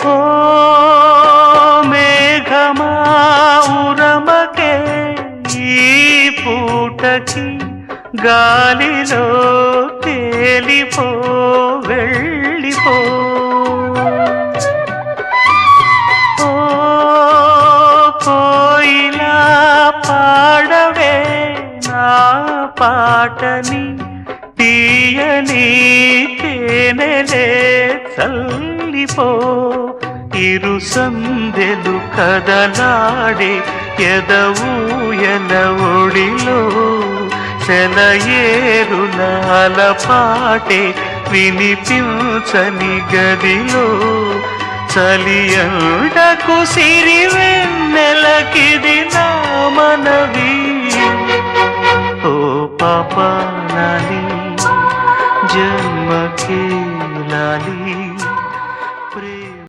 ఓ మేఘమా ఉరమకే ఈ పూటకి గాలిలో తేలిపో వెళ్ళిపో ఓ కోయిలా పాడవే నా పాటని తీయని తేనెలే చల్లిపో ఇరు సందెలు కదలాడే ఎదవూయల ఒడిలో సెలయేరుల అలపాటే వినిపించని గదిలో చలియండకు సిరివెన్నెలకిది నా మనవి ఓ పాప లాలి జన్మకే లాలి